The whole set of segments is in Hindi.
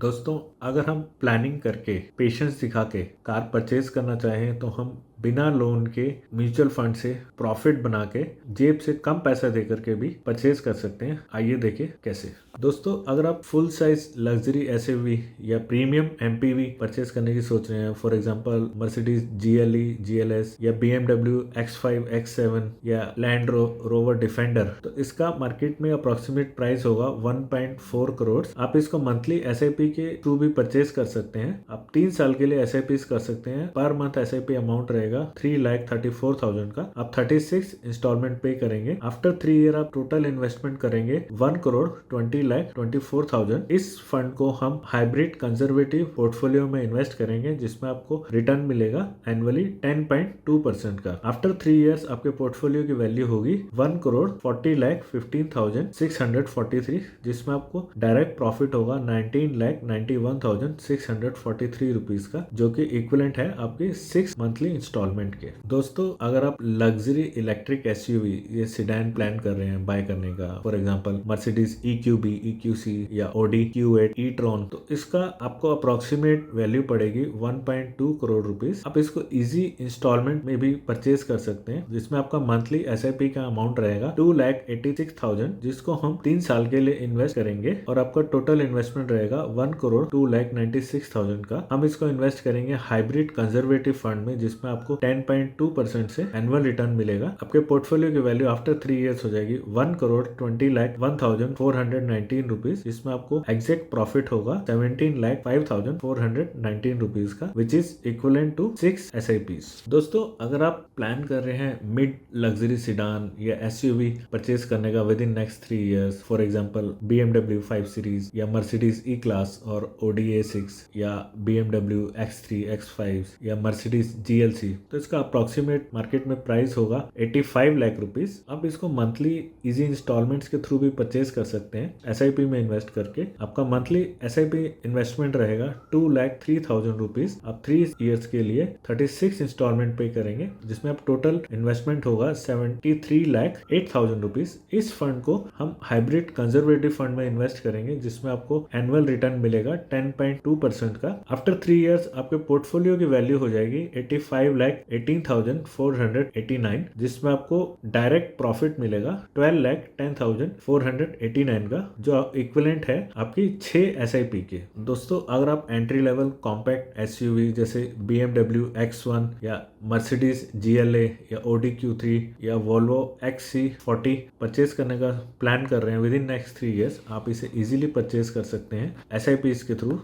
दोस्तों, अगर हम प्लानिंग करके पेशेंस दिखा के कार परचेज करना चाहें तो हम बिना लोन के म्यूचुअल फंड से प्रॉफिट बना के जेब से कम पैसा दे करके भी परचेज कर सकते हैं। आइए देखें कैसे। दोस्तों, अगर आप फुल साइज लग्जरी एसयूवी या प्रीमियम एमपीवी परचेज करने की सोच रहे हैं, for example Mercedes GLE, GLS या बीएमडब्ल्यू X5, X7 या लैंड रोवर डिफेंडर, तो इसका मार्केट में अप्रोक्सीमेट प्राइस होगा 1.4 करोड़। आप इसको मंथली एसआईपी के थ्रू भी परचेज कर सकते हैं। आप 3 साल के लिए एसआईपी कर सकते हैं। पर मंथ एसआईपी अमाउंट रहेगा 3,34,000 का। आप 36 इंस्टॉलमेंट पे करेंगे। आफ्टर 3 ईयर आप टोटल इन्वेस्टमेंट करेंगे 1,20,24,000। इस फंड को हम हाइब्रिड कंजर्वेटिव पोर्टफोलियो में इन्वेस्ट करेंगे, जिसमें आपको रिटर्न मिलेगा एनुअली 10.2% का। आफ्टर 3 ईयर्स आपके पोर्टफोलियो की वैल्यू होगी 1,40,15,643, जिसमें आपको डायरेक्ट प्रॉफिट होगा 19,91,643 रुपीज का, जो कि इक्विवेलेंट है आपके 6 मंथली इंस्टॉलमेंट के। दोस्तों, अगर आप लग्जरी इलेक्ट्रिक एसयूवी ये सिडैन प्लान कर रहे हैं बाय करने का, for example Mercedes EQB, EQC या Audi Q8 e-tron, तो इसका आपको अप्रोक्सीमेट वैल्यू पड़ेगी 1.2 करोड़ रुपीज। आप इसको इजी इंस्टॉलमेंट में भी परचेज कर सकते हैं, जिसमें आपका मंथली एसआईपी का अमाउंट रहेगा 2,86,000, जिसको हम 3 साल के लिए इन्वेस्ट करेंगे और आपका टोटल इन्वेस्टमेंट रहेगा 1,02,96,000 का। हम इसको इन्वेस्ट करेंगे हाइब्रिड कंजर्वेटिव फंड में, जिसमें आपको 10.2% से एनुअल रिटर्न मिलेगा। आपके पोर्टफोलियो की वैल्यू आफ्टर 3 ईयर्स हो जाएगी 1,20,01,419 रुपीज, जिसमें आपको एग्जैक्ट प्रॉफिट होगा 17,05,419 रुपीज का, which is equivalent to 6 SIPs। दोस्तों, अगर आप प्लान कर रहे हैं मिड लग्जरी सिडान या एसयूवी परचेज करने का within next 3 years, for example BMW 5 series या मर्सिडीज E क्लास और Audi A6 या BMW X3, X5 या मर्सिडीज GLC, तो इसका अप्रोक्सीमेट मार्केट में प्राइस होगा 85 लाख रुपीज। आप इसको मंथली इजी इंस्टॉलमेंट्स के थ्रू भी परचेज कर सकते हैं एसआईपी में इन्वेस्ट करके। आपका मंथली एसआईपी इन्वेस्टमेंट रहेगा 2,03,000 रुपीज। आप 3 ईयर्स के लिए 36 इंस्टॉलमेंट पे करेंगे, जिसमें आप टोटल इन्वेस्टमेंट होगा 73,08,000 रुपीज। इस फंड को हम हाइब्रिड कंजर्वेटिव फंड में इन्वेस्ट करेंगे, जिसमें आपको एनुअल रिटर्न मिलेगा 10.2% का। आफ्टर 3 ईयर्स आपके पोर्टफोलियो की वैल्यू हो जाएगी 85,18,489, जिसमें आपको डायरेक्ट प्रॉफिट मिलेगा 12,10,489 का, जो इक्विवेलेंट है आपकी 6 SIP के। दोस्तों, अगर आप एंट्री लेवल कॉम्पैक्ट एसयूवी जैसे BMW X1 या मर्सिडीज GLA या Audi Q3 या Volvo XC40 परचेज करने का प्लान कर रहे हैं विद इन नेक्स्ट 3 ईयर्स, आप इसे इजीली परचेज कर सकते हैं SIPs के थ्रू।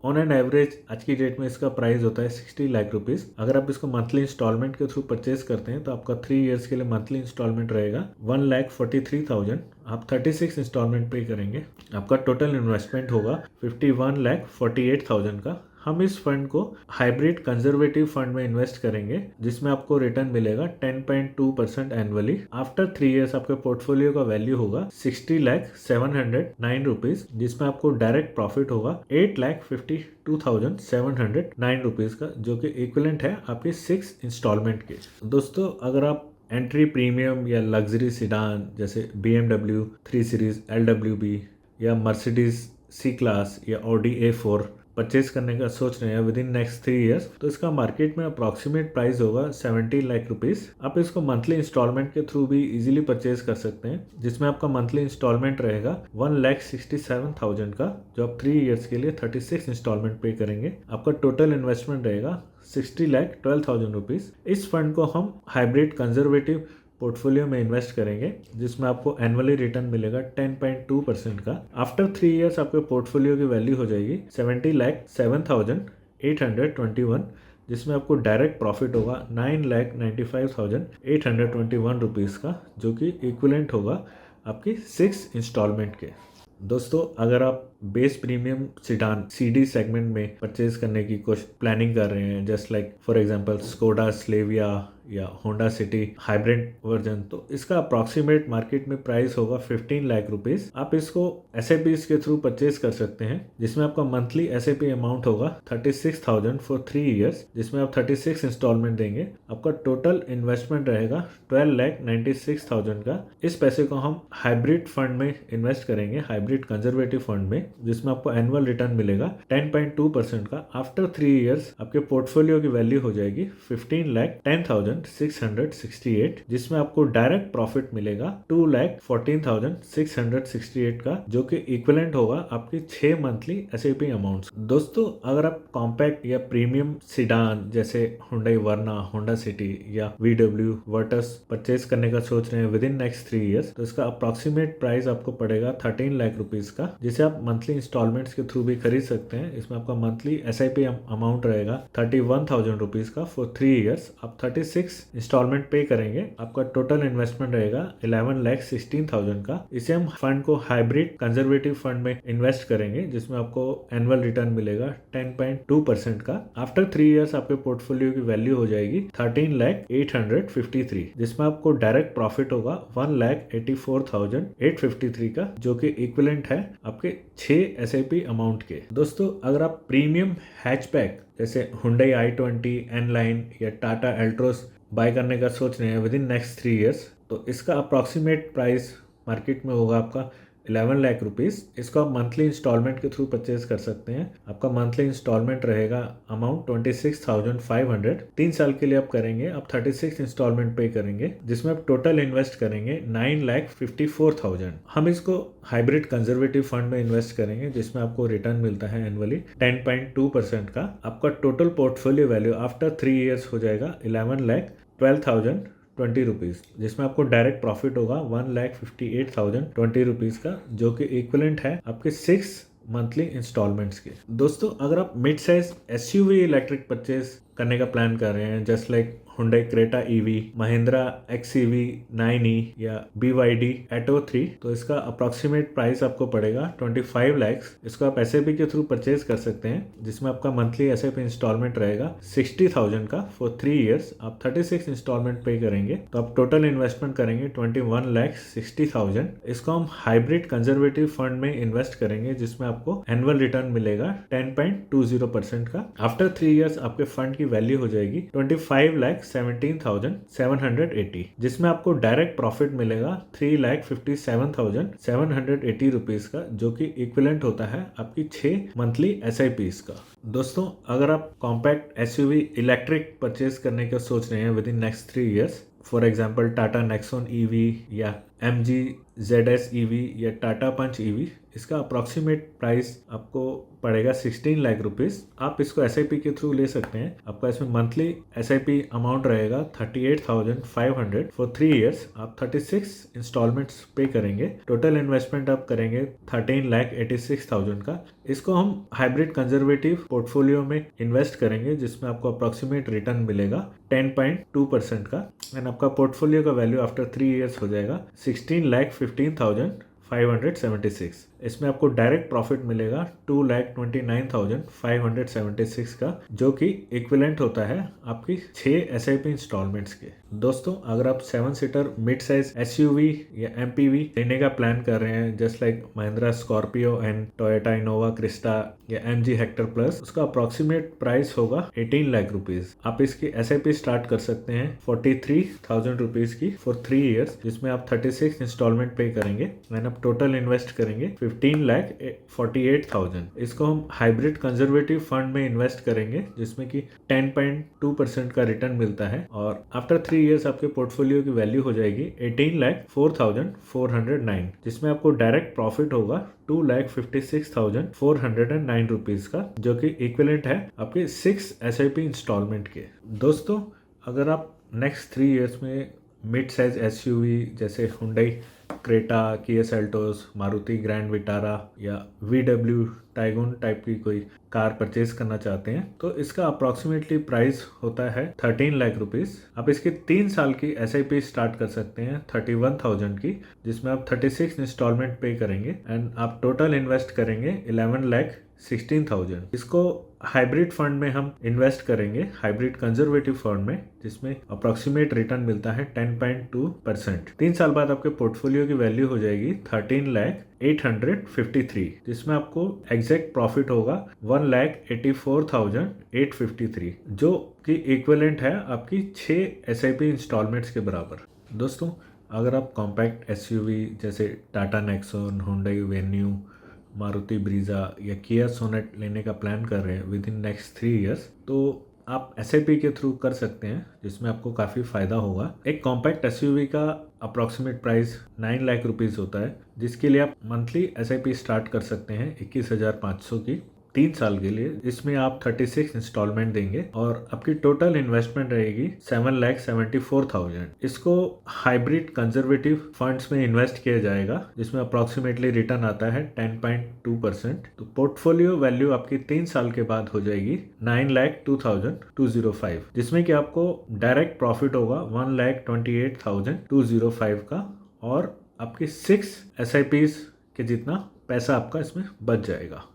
ऑन एन एवरेज आज की डेट में इसका प्राइस होता है 60 लाख रुपीज। अगर आप इसको मंथली इंस्टॉलमेंट के थ्रू परचेज करते हैं तो आपका 3 ईयर्स के लिए मंथली इंस्टॉलमेंट रहेगा 1,43,000। आप 36 इंस्टॉलमेंट पे करेंगे। आपका टोटल इन्वेस्टमेंट होगा 51,48,000 का। हम इस फंड को हाइब्रिड कंजर्वेटिव फंड में इन्वेस्ट करेंगे, जिसमें आपको रिटर्न मिलेगा 10.2% एनुअली। आफ्टर 3 ईयर्स आपके पोर्टफोलियो का वैल्यू होगा 60,709 रुपीज, जिसमें आपको डायरेक्ट प्रॉफिट होगा 8,52,709 रुपीज का, जो कि इक्विवेलेंट है आपके 6 इंस्टॉलमेंट के। दोस्तों, अगर आप एंट्री प्रीमियम या लग्जरी सिडान जैसे BMW 3 सीरीज LWB या मर्सिडीज C क्लास या Audi A4 परचेज करने का सोच रहे हैं विद इन नेक्स्ट 3 ईयर्स, तो इसका मार्केट में अप्रोक्सीमेट प्राइस होगा 70 लाख रुपीज। आप इसको मंथली इंस्टॉलमेंट के थ्रू भी इजीली परचेज कर सकते हैं, जिसमें आपका मंथली इंस्टॉलमेंट रहेगा 1,67,000 का, जो आप 3 ईयर्स के लिए 36 इंस्टॉलमेंट पे करेंगे। आपका टोटल इन्वेस्टमेंट रहेगा 60,12,000 रुपीज। इस फंड को हम हाइब्रिड कंजर्वेटिव पोर्टफोलियो में इन्वेस्ट करेंगे, जिसमें आपको एनुअली रिटर्न मिलेगा 10.2% का। आफ्टर 3 ईयर्स आपके पोर्टफोलियो की वैल्यू हो जाएगी 70,07,821, जिसमें आपको डायरेक्ट प्रॉफिट होगा 9,95,821 रुपीज़ का, जो कि इक्विवेलेंट होगा आपकी 6 इंस्टॉलमेंट के। दोस्तों, अगर आप base premium sedan CD segment में परचेज करने की प्लानिंग कर रहे हैं, just like for example Skoda Slavia या होंडा सिटी हाइब्रिड वर्जन, तो इसका अप्रोक्सीमेट मार्केट में प्राइस होगा 15 लाख रुपीज। आप इसको SIPs के थ्रू परचेज कर सकते हैं, जिसमें आपका मंथली SIP अमाउंट होगा 36,000 फॉर 3 ईयर्स, जिसमें आप 36 इंस्टॉलमेंट देंगे। आपका टोटल इन्वेस्टमेंट रहेगा 12,96,000 का। इस पैसे को हम हाइब्रिड फंड में इन्वेस्ट करेंगे, हाइब्रिड कंजर्वेटिव फंड में, जिसमें आपको एनुअल रिटर्न मिलेगा 10.2% का। आफ्टर 3 इयर्स आपके पोर्टफोलियो की वैल्यू हो जाएगी 15,10,668, जिसमें आपको डायरेक्ट प्रॉफिट मिलेगा 2,14,668 का, जो कि इक्विवेलेंट होगा आपकी 6 मंथली SIP अमाउंट्स। दोस्तों अगर आप कॉम्पैक्ट या प्रीमियम सिडान जैसे हुंडई वर्ना, होंडा सिटी या VW वर्टस परचेज करने का सोच रहे हैं विद इन नेक्स्ट 3 इयर्स, तो इसका अप्रोक्सीमेट प्राइस आपको पड़ेगा 13 लाख रुपीज का, जिसे आप मंथली इंस्टॉलमेंट्स के थ्रू भी खरीद सकते हैं। इसमें आपका मंथली SIP अमाउंट रहेगा 31,000 रुपीज का फॉर 3 इयर्स। आप 36 इंस्टॉलमेंट पे करेंगे, आपका टोटल इन्वेस्टमेंट रहेगा 11,16,000 का। इसे हम फंड को हाइब्रिड कंजर्वेटिव फंड में इन्वेस्ट करेंगे, जिसमें आपको एनुअल रिटर्न मिलेगा 10.2% का। आफ्टर 3 इयर्स आपके पोर्टफोलियो की वैल्यू हो जाएगी 13,853, जिसमें आपको डायरेक्ट प्रॉफिट होगा 1,84,853 का, जो कि इक्विवेलेंट है आपके 6 SIP अमाउंट के। दोस्तों अगर आप प्रीमियम हैचबैक जैसे हुंडई i20, N-Line या टाटा एल्ट्रोस बाय करने का सोच रहे हैं विद इन नेक्स्ट 3 इयर्स, तो इसका अप्रॉक्सीमेट प्राइस मार्केट में होगा आपका 11 लाख रुपीस। इसको आप मंथली इंस्टॉलमेंट के थ्रू परचेज कर सकते हैं। आपका मंथली इंस्टॉलमेंट रहेगा अमाउंट 26,500। 3 साल के लिए आप करेंगे, आप 36 इंस्टॉलमेंट पे करेंगे, जिसमें आप टोटल इन्वेस्ट करेंगे 9,54,000। हम इसको हाइब्रिड कंजर्वेटिव फंड में इन्वेस्ट करेंगे, जिसमें आपको रिटर्न मिलता है एनुअली 10.2% का। आपका total portfolio value after 3 years हो जाएगा 11,12,020 रुपीज, जिसमें आपको डायरेक्ट प्रॉफिट होगा 1,58,020 रुपीज का, जो कि इक्विवेलेंट है आपके 6 मंथली इंस्टॉलमेंट्स के। दोस्तों अगर आप mid size SUV electric purchase करने का प्लान कर रहे हैं, just like Hyundai Creta EV, Mahindra XEV 9e या BYD Atto 3, तो इसका अप्रॉक्सीमेट प्राइस आपको पड़ेगा 25 लाख। इसको आप SIP के थ्रू परचेज कर सकते हैं, जिसमें आपका मंथली SIP इंस्टॉलमेंट रहेगा 60,000 का फॉर 3 इयर्स। आप 36 इंस्टॉलमेंट पे करेंगे, तो आप टोटल इन्वेस्टमेंट करेंगे 21,60,000। इसको हम हाइब्रिड कंजर्वेटिव फंड में इन्वेस्ट करेंगे, जिसमें आपको एनुअल रिटर्न मिलेगा 10.20% का। आफ्टर 3 इयर्स आपके फंड की वैल्यू हो जाएगी 25,17,780, जिसमें आपको डायरेक्ट प्रॉफिट मिलेगा 3,57,780 रुपीज का, जो कि इक्विवेलेंट होता है आपकी 6 मंथली SIPs का। दोस्तों अगर आप कॉम्पैक्ट SUV इलेक्ट्रिक परचेज करने का सोच रहे हैं with in next 3 years, for example Tata Nexon EV या MG ZS EV या टाटा पंच EV, इसका अप्रॉक्सीमेट प्राइस आपको पड़ेगा 16 लाख रुपीस। आप इसको SIP के थ्रू ले सकते हैं। आपका इसमें मंथली SIP अमाउंट रहेगा 38,500 फॉर 3 इयर्स। आप 36 इंस्टॉलमेंट्स पे करेंगे, टोटल इन्वेस्टमेंट आप करेंगे 13,86,000 का। इसको हम हाइब्रिड कंजर्वेटिव पोर्टफोलियो में इन्वेस्ट करेंगे, जिसमें आपको अप्रॉक्सीमेट रिटर्न मिलेगा 10.2% का, एंड आपका पोर्टफोलियो का वैल्यू आफ्टर 3 इयर्स हो जाएगा 16,15,576। इसमें आपको डायरेक्ट प्रॉफिट मिलेगा 2,29,576 का, जो कि इक्विवेलेंट होता है आपकी 6 SIP इंस्टॉलमेंट्स के। दोस्तों अगर आप 7 सीटर मिड साइज SUV या MPV लेने का प्लान कर रहे हैं, just like Mahindra Scorpio and Toyota Innova Crysta या MG हेक्टर प्लस, उसका अप्रॉक्सीमेट प्राइस होगा 18 लाख रुपीज। आप इसकी SIP स्टार्ट कर सकते हैं 43,000 रुपीज की फॉर 3 इयर्स, जिसमें आप 36 इंस्टॉलमेंट पे करेंगे एंड आप टोटल इन्वेस्ट करेंगे 15,48,000। इसको हम हाइब्रिड कंजर्वेटिव फंड में इन्वेस्ट करेंगे, जिसमें कि 10.2% का रिटर्न मिलता है, और आफ्टर 3 इयर्स आपके पोर्टफोलियो की वैल्यू हो जाएगी 18,04,409, जिसमें आपको डायरेक्ट प्रॉफिट होगा 2,56,409 रुपीज का, जो कि इक्विवेलेंट है आपके 6 SIP इंस्टॉलमेंट के। दोस्तों अगर आप नेक्स्ट 3 इयर्स में मिड साइज SUV जैसे Hyundai Creta, Kia Seltos, Maruti grand Vitara या VW टाइगून टाइप की कोई कार परचेज करना चाहते हैं, तो इसका अप्रॉक्सीमेटली प्राइस होता है 13 लाख रुपीस। आप इसकी 3 साल की SIP स्टार्ट कर सकते हैं 31,000 की, जिसमें आप 36 इंस्टॉलमेंट पे करेंगे एंड आप टोटल इन्वेस्ट करेंगे 11,16,000। इसको हाइब्रिड फंड में हम इन्वेस्ट करेंगे, हाइब्रिड कंजर्वेटिव फंड में, जिसमें अप्रॉक्सीमेट रिटर्न मिलता है 10.2%। 3 साल बाद आपके पोर्टफोलियो की वैल्यू हो जाएगी 13,853, जिसमें आपको एग्जैक्ट प्रॉफिट होगा 1,84,853, जो कि इक्विवेलेंट है आपकी 6 SIP इंस्टॉलमेंट्स के बराबर। दोस्तों अगर आप कॉम्पैक्ट SUV जैसे Tata Nexon, Hyundai venue, Maruti Brezza या किया सोनेट लेने का प्लान कर रहे हैं विद इन नेक्स्ट 3 इयर्स, तो आप एसआईपी के थ्रू कर सकते हैं, जिसमें आपको काफ़ी फ़ायदा होगा। एक कॉम्पैक्ट एसयूवी का अप्रॉक्सीमेट प्राइस 9 लाख रुपीज़ होता है, जिसके लिए आप मंथली एसआईपी स्टार्ट कर सकते हैं 21,500 की 3 साल के लिए। इसमें आप 36 इंस्टॉलमेंट देंगे और आपकी टोटल इन्वेस्टमेंट रहेगी 7,74,000। इसको हाइब्रिड कंजर्वेटिव फंड्स में इन्वेस्ट किया जाएगा, जिसमें अप्रॉक्सीमेटली रिटर्न आता है 10.2%। तो पोर्टफोलियो वैल्यू आपकी 3 साल के बाद हो जाएगी 9,02,205, जिसमें कि आपको डायरेक्ट प्रॉफिट होगा 1,28,205 का, और आपकी 6 SIPs के जितना पैसा आपका इसमें बच जाएगा।